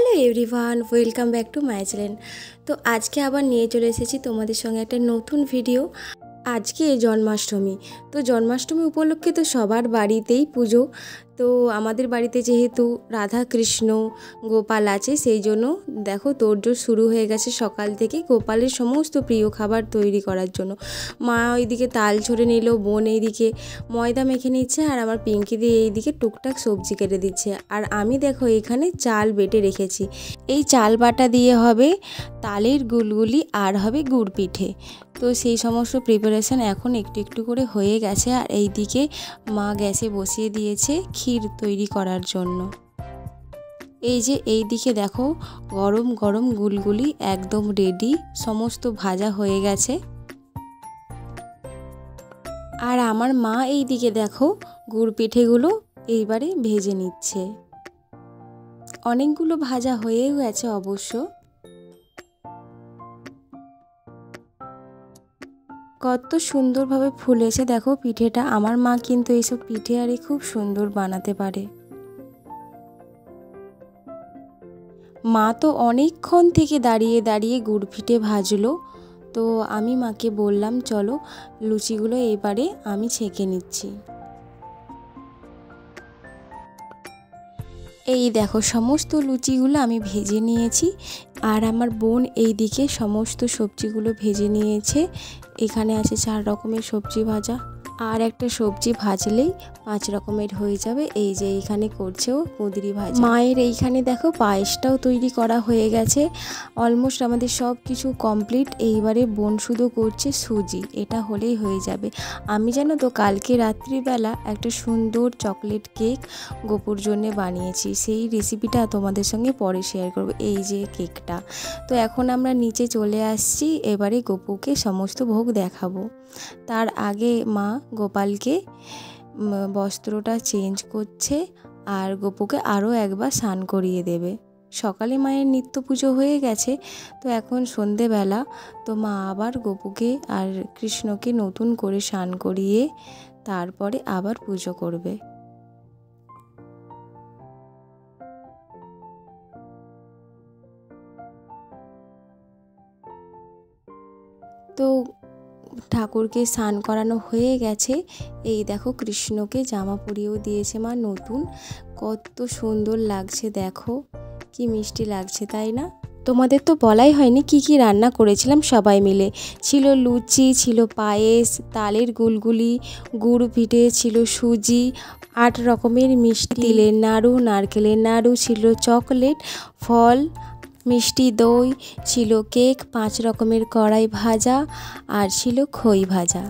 Hello everyone, welcome back to my channel. তো আজকে আবার নিয়ে চলে এসেছি তোমাদের সঙ্গে একটা নতুন ভিডিও। আজকে জন্মাষ্টমী। তো জন্মাষ্টমী উপলক্ষে তো সবার বাড়িতেই পুজো। তো আমাদের বাড়িতে যেহেতু রাধা কৃষ্ণ গোপাল আছে, সেই জন্য দেখো তোড়জোড় শুরু হয়ে গেছে সকাল থেকে গোপালের সমস্ত প্রিয় খাবার তৈরি করার জন্য। মা ওইদিকে তাল ছড়ে নিল, বোন এইদিকে ময়দা মেখে নিচ্ছে, আর আমার পিঙ্কি দিয়ে এইদিকে টুকটাক সবজি কেটে দিচ্ছে। আর আমি দেখো এখানে চাল বেটে রেখেছি। এই চাল বাটা দিয়ে হবে তালের গুলগুলি আর হবে গুড় পিঠে। তো সেই সমস্ত প্রিপারেশান এখন একটু একটু করে হয়ে গেছে। আর এইদিকে মা গ্যাসে বসিয়ে দিয়েছে ক্ষীর তৈরি করার জন্য। এই যে এই দিকে দেখো গরম গরম গুলগুলি একদম রেডি, সমস্ত ভাজা হয়ে গেছে। আর আমার মা এই দিকে দেখো গুড় পিঠেগুলো এইবারে ভেজে নিচ্ছে। অনেকগুলো ভাজা হয়েও গেছে অবশ্য। কত সুন্দরভাবে ফুলেছে দেখো পিঠেটা। আমার মা কিন্তু এইসব পিঠে আরে খুব সুন্দর বানাতে পারে। মা তো অনেকক্ষণ থেকে দাঁড়িয়ে দাঁড়িয়ে গুড় পিঠে ভাজলো। তো আমি মাকে বললাম চলো লুচিগুলো এবারে আমি ছেঁকে নিচ্ছি। এই দেখো সমস্ত লুচিগুলো আমি ভেজে নিয়েছি। আর আমার বোন এই দিকে সমস্ত সবজিগুলো ভেজে নিয়েছে। এখানে আছে 4 রকমের সবজি ভাজা, আর একটা সবজি ভাজলেই 5 রকমের হয়ে যাবে। এই যে এইখানে করছেও কুঁদরি ভাজা। মায়ের এইখানে দেখো পায়েসটাও তৈরি করা হয়ে গেছে। অলমোস্ট আমাদের সব কিছু কমপ্লিট। এইবারে বোন শুধু করছে সুজি, এটা হলেই হয়ে যাবে। আমি জানো তো কালকে রাত্রিবেলা একটা সুন্দর চকলেট কেক গোপুর জন্য বানিয়েছি, সেই রেসিপিটা তোমাদের সঙ্গে পরে শেয়ার করব। এই যে কেকটা। তো এখন আমরা নিচে চলে আসছি, এবারে গোপুকে সমস্ত ভোগ দেখাবো। তার আগে মা গোপালকে বস্ত্রটা চেঞ্জ করছে, আর গোপুকে আরও একবার স্নান করিয়ে দেবে। সকালে মায়ের নিত্য পুজো হয়ে গেছে, তো এখন সন্ধেবেলা তো মা আবার গোপুকে আর কৃষ্ণকে নতুন করে স্নান করিয়ে তারপরে আবার পুজো করবে। তো ঠাকুরকে স্নান করানো হয়ে গেছে। এই দেখো কৃষ্ণকে জামা পরিয়েও দিয়েছে মা নতুন। কত সুন্দর লাগছে দেখো, কি মিষ্টি লাগছে তাই না? তোমাদের তো বলাই হয়নি কি কি রান্না করেছিলাম সবাই মিলে। ছিল লুচি, ছিল পায়েস, তালের গুলগুলি, গুড় পিঠে, ছিল সুজি, 8 রকমের মিষ্টি, তিলের নাড়ু, নারকেলের নাড়ু, ছিল চকলেট, ফল, মিষ্টি দই, ছিল কেক, 5 রকমের কড়াই ভাজা, আর ছিল খই ভাজা।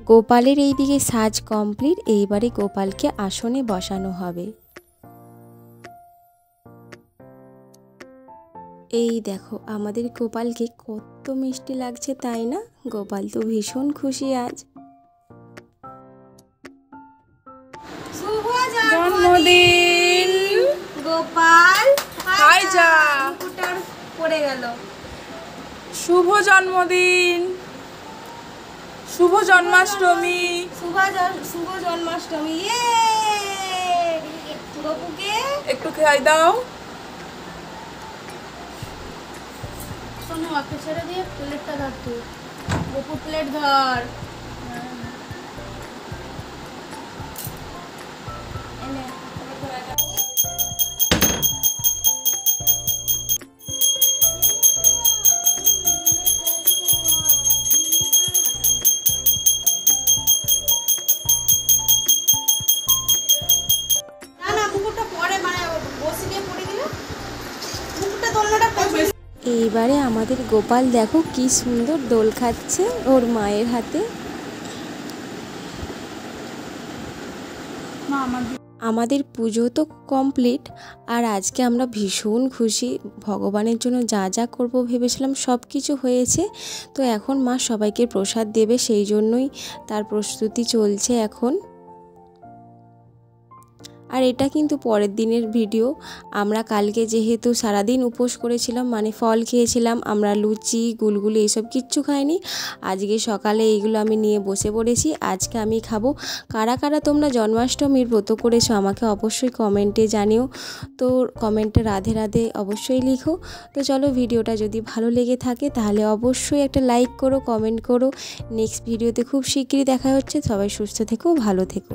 গোপালের এই দিকে সাজ কমপ্লিট। এইবারে গোপালকে আসনে বসানো হবে। এই দেখো আমাদের গোপালকে কত মিষ্টি লাগছে তাই না? গোপাল তো ভীষণ খুশি আজ। শুভ জন্মদিন গোপাল, হাই যা মুকুটটা পড়ে গেল। শুভ জন্মদিন, শুভ জন্মাষ্টমী, শুভ জন্মাষ্টমী। গোপুকে একটু খাই দাও। শোনো ওকে ছেড়ে দিয়ে প্লেটটা ধর, তুই গোপুর প্লেট ধর। এনে এইবারে আমাদের গোপাল দেখো কি সুন্দর দোল খাচ্ছে ওর মায়ের হাতে। আমাদের পুজো তো কমপ্লিট। আর আজকে আমরা ভীষণ খুশি, ভগবানের জন্য যা যা করব ভেবেছিলাম সব কিছু হয়েছে। তো এখন মা সবাইকে প্রসাদ দেবে, সেই জন্যই তার প্রস্তুতি চলছে এখন। আর এটা কিন্তু পরের দিনের ভিডিও। আমরা কালকে যেহেতু সারাদিন উপোস করেছিলাম, মানে ফল খেয়েছিলাম, আমরা লুচি গুলগুলি এইসব কিচ্ছু খাইনি। আজকে সকালে এইগুলো আমি নিয়ে বসে পড়েছি, আজকে আমি খাবো। কারা কারা তোমরা জন্মাষ্টমীর ব্রত করেছো আমাকে অবশ্যই কমেন্টে জানিও। তো কমেন্টে রাধে রাধে অবশ্যই লিখো। তো চলো, ভিডিওটা যদি ভালো লেগে থাকে তাহলে অবশ্যই একটা লাইক করো, কমেন্ট করো। নেক্সট ভিডিওতে খুব শিগগিরই দেখা হচ্ছে। সবাই সুস্থ থেকো, ভালো থেকো।